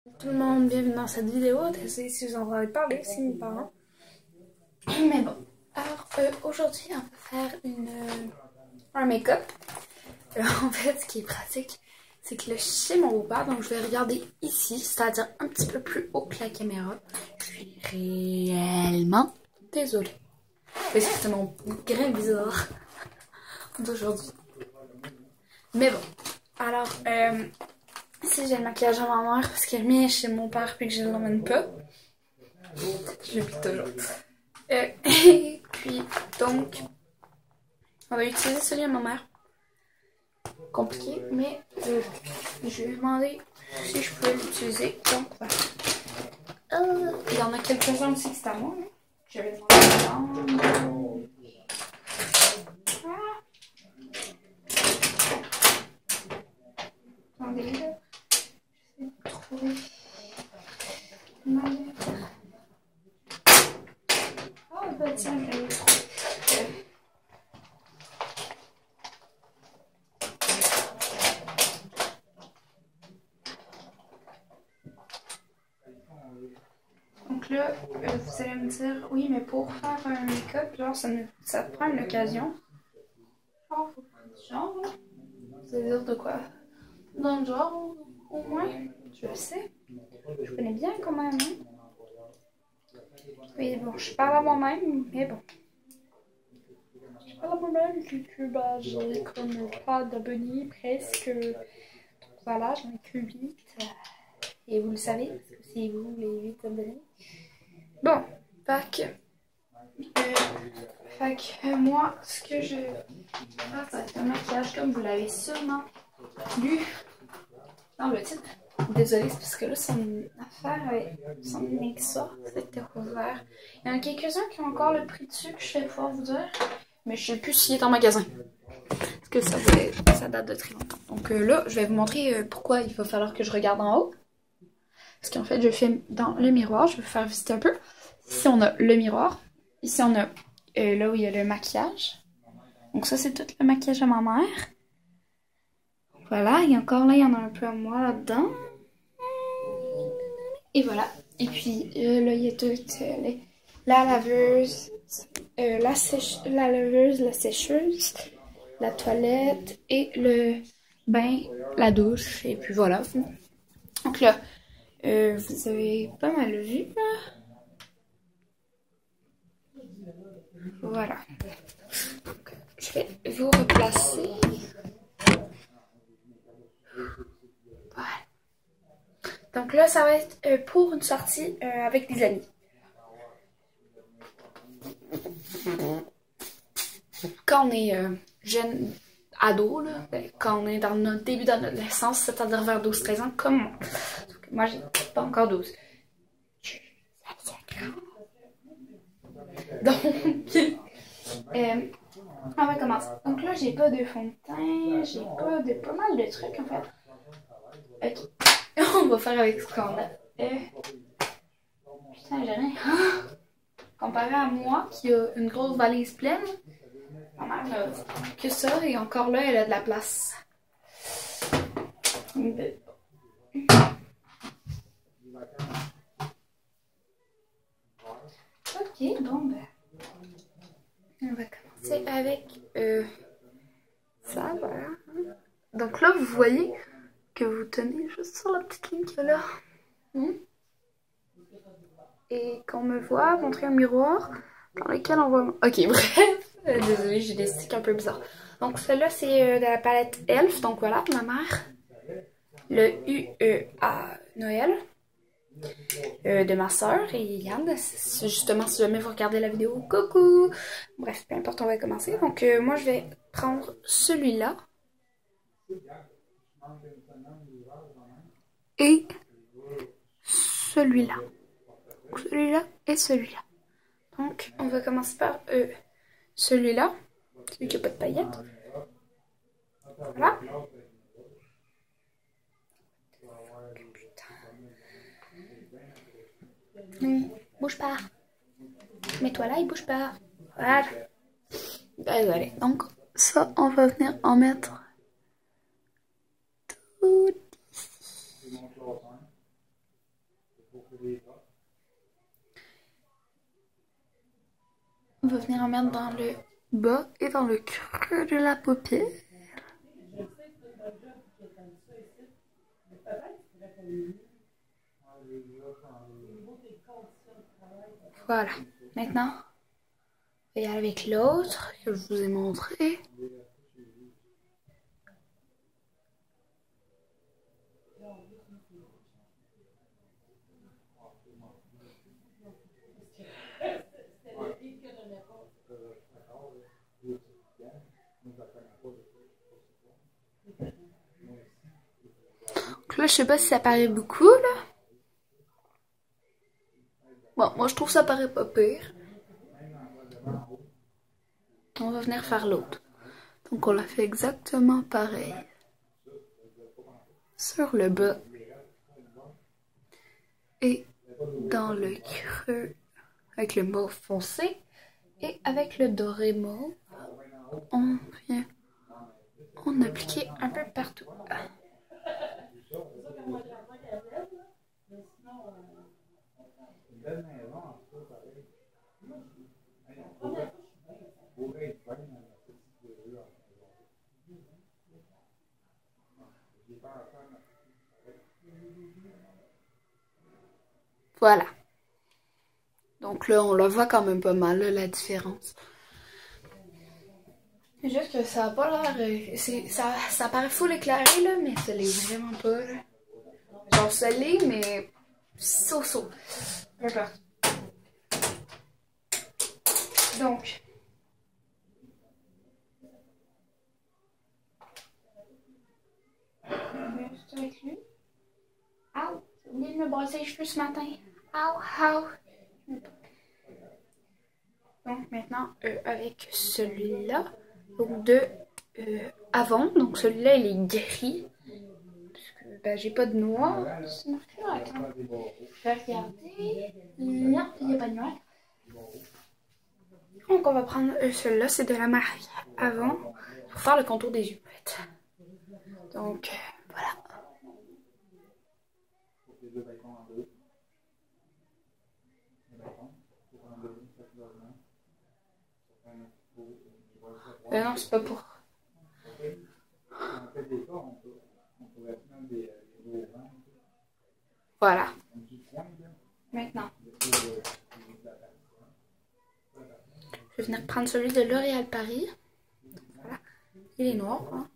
Tout le monde, bienvenue dans cette vidéo. Désolée si vous en avez parlé, c'est mes parents. Mais bon, alors aujourd'hui on va faire un make-up. En fait, ce qui est pratique, c'est que là, chez mon beau-père, donc je vais regarder ici, c'est-à-dire un petit peu plus haut que la caméra. Je suis réellement désolée. Parce que c'est mon grain bizarre d'aujourd'hui. Mais bon, alors, ici j'ai le maquillage à ma mère parce qu'elle met chez mon père puis que je ne l'emmène pas. Je l'oublie toujours. Et puis, donc, on va utiliser celui à ma mère. Compliqué, mais je lui ai demandé si je peux l'utiliser. Donc, voilà. Il y en a quelques-uns aussi que c'est à moi. Hein. J'avais demandé. Attendez, là. J'essaie de trouver. Oh, bah tiens, je l'ai trouvé. Donc là, vous allez me dire, oui, mais pour faire un make-up, genre, ça prend une occasion. Genre, ça veut dire de quoi? Dans le genre, au moins, je le sais. Je connais bien quand même. Hein? Oui, bon, je parle à moi-même, mais bon. Je parle à moi-même que bah, j'ai comme pas d'abonnés presque. Donc voilà, j'en ai que 8. Et vous le savez, parce que c'est vous les 8 abonnés. Bon, moi, ce que je vais faire, ça va être un maquillage comme vous l'avez sûrement lu dans le titre. Désolée, c'est parce que là, c'est une affaire avec son Nexa, c'était ouvert. Il y en a quelques-uns qui ont encore le prix dessus que je vais pouvoir vous dire, mais je sais plus s'il est en magasin. Parce que ça date de très longtemps. Donc là, je vais vous montrer pourquoi il va falloir que je regarde en haut. Parce qu'en fait, je filme dans le miroir. Je vais vous faire visiter un peu. Ici, on a le miroir. Ici, on a là où il y a le maquillage. Donc ça, c'est tout le maquillage à ma mère. Voilà. Et encore là, il y en a un peu à moi là-dedans. Et voilà. Et puis là, il y a toute la laveuse, la laveuse, la sécheuse, la toilette et le bain, la douche. Et puis voilà. Donc là, vous avez pas mal vu là. Voilà. Donc, je vais vous replacer. Voilà. Donc là, ça va être pour une sortie avec des amis. Quand on est jeune ado, là, quand on est dans notre début d'adolescence, c'est-à-dire vers 12-13 ans, comme moi. Moi, j'ai pas encore 12. Donc, on va commencer. Donc là, j'ai pas de fond de teint, j'ai pas de pas mal de trucs en fait. Ok. On va faire avec ce qu'on a. Putain, j'ai rien. Comparé à moi qui a une grosse valise pleine, ma mère a que ça et encore là, elle a de la place. Ok, bon ben. On va commencer avec ça, voilà. Donc là, vous voyez que vous tenez juste sur la petite ligne qu'il y a là. Et qu'on me voit montrer un miroir dans lequel on voit... Ok, bref. Désolée, j'ai des sticks un peu bizarres. Donc celle-là, c'est de la palette Elf. Donc voilà, ma mère. Le UE à Noël. De ma soeur et Yann. Justement, si jamais vous regardez la vidéo, coucou! Bref, peu importe, on va commencer. Donc moi, je vais prendre celui-là. Et celui-là. Celui-là et celui-là. Donc, on va commencer par celui-là. Celui qui n'a pas de paillettes. Voilà. Bouge pas. Mets-toi là et bouge pas. Voilà. Désolée. Donc, ça, on va venir en mettre tout ici. On va venir en mettre dans le bas et dans le creux de la paupière. Voilà. Maintenant, on va y aller avec l'autre que je vous ai montré. Donc là, je sais pas si ça paraît beaucoup, là. Bon, moi, je trouve ça paraît pas pire. On va venir faire l'autre. Donc, on l'a fait exactement pareil. Sur le bas. Et dans le creux, avec le mauve foncé. Et avec le doré mauve, on vient en appliquer un peu partout. Voilà. Donc là, on la voit quand même pas mal, là, la différence. C'est juste que ça a pas l'air... ça paraît full éclairé, là, mais ça l'est vraiment pas, là. Genre, ça l'est, mais... So-so. Peu importe. Donc... juste avec lui. Ow! J'ai oublié de me brosser les cheveux ce matin. Ow! Donc maintenant, avec celui-là, donc de avant, donc celui-là il est gris, parce que ben, j'ai pas de noir, c'est marqué là, attends, je vais regarder, non, il n'y a pas de noir. Donc on va prendre celui-là, c'est de la marque avant, pour faire le contour des yeux en fait. Donc voilà. Non, c'est pas pour. Voilà. Maintenant, je vais venir prendre celui de L'Oréal Paris. Voilà. Il est noir. Hein.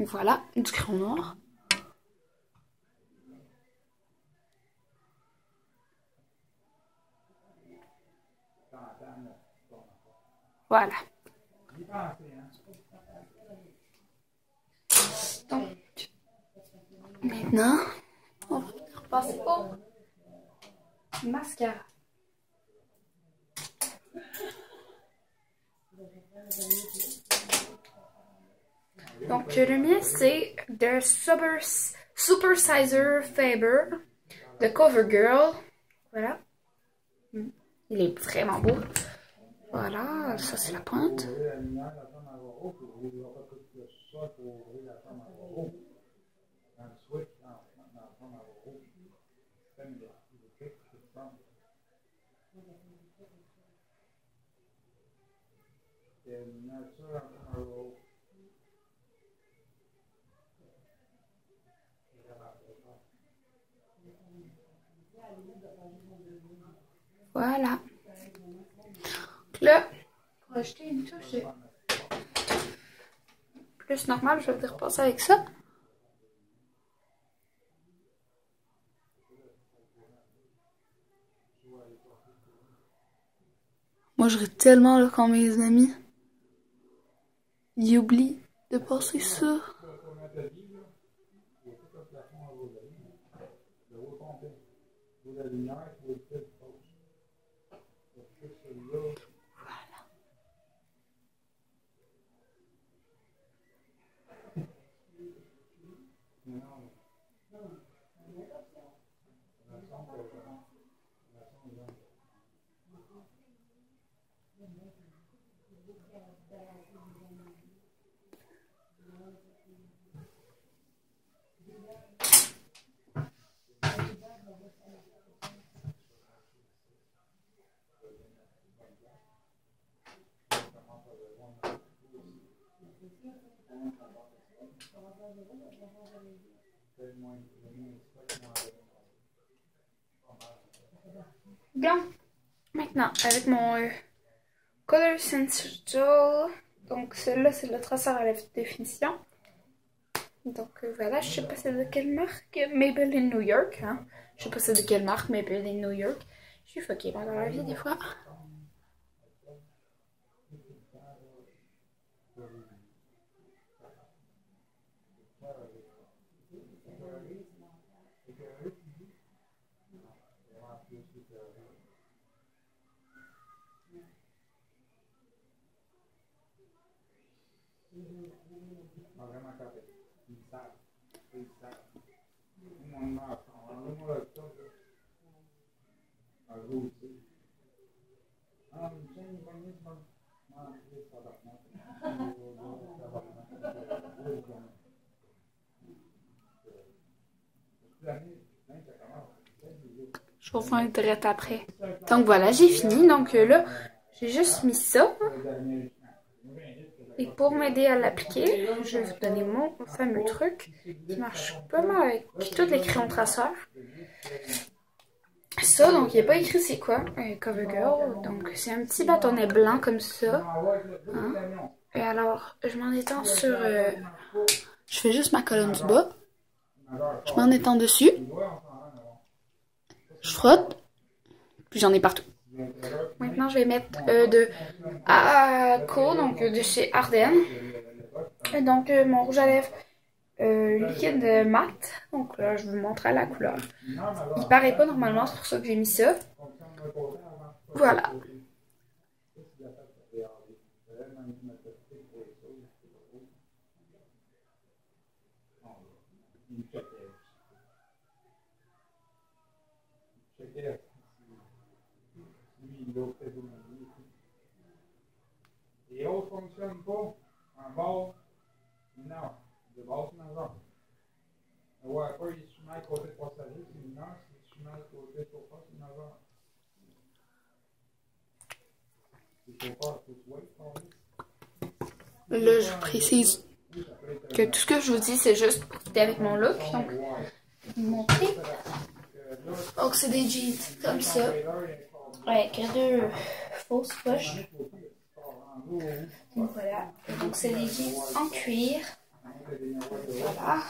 Voilà, du crayon noir. Voilà. Donc, maintenant, on va repasser au mascara. Donc, le mien, c'est de Super Sizer Faber de CoverGirl. Voilà. Il est vraiment beau. Voilà, ça c'est la pointe. Voilà. Donc là, pour acheter une touche de plus normal, je vais repasser avec ça. Moi, je ris tellement là, quand mes amis ils oublient de passer ça. Bien. Maintenant, avec mon Color Essential, donc celui-là c'est le traceur à la définition. Donc voilà, je sais pas c'est de quelle marque, Maybelline New York, hein. Je sais pas c'est de quelle marque, Maybelline New York. Je suis fuckée dans la vie des fois. Je reviens direct après. Donc voilà, j'ai fini. Donc là, j'ai juste mis ça. Et pour m'aider à l'appliquer, je vais vous donner mon fameux truc qui marche pas mal avec tous les crayons traceurs. Ça, donc il n'y a pas écrit c'est quoi, CoverGirl. Donc c'est un petit bâtonnet blanc comme ça. Hein? Et alors, je m'en étends sur... je fais juste ma colonne du bas. Je m'en étends dessus. Je frotte. Puis j'en ai partout. Maintenant, je vais mettre de ACO, donc de chez Ardennes. Et donc, mon rouge à lèvres liquide mat. Donc là, je vous montrer la couleur. Il paraît pas normalement, c'est pour ça que j'ai mis ça. Voilà. Et l'autre fonctionne pas. Un bord, non. De base, non. Le wiper, il se met à côté de passager, c'est une heure. Si tu mets à côté de chauffeur, c'est une heure. Le chauffeur, il faut se wait. Là, je précise que tout ce que je vous dis, c'est juste pour aider avec mon look. Donc, je vais vous montrer. Donc, c'est des jeans comme ça. Avec deux fausses poches. Donc voilà. Et donc c'est des jeans en cuir. Voilà.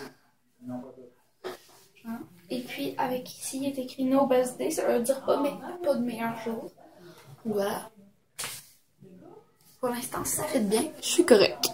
Hein? Et puis avec ici il est écrit No Best Day, ça veut dire pas de meilleur jour. Voilà. Pour l'instant ça fait bien. Je suis correcte.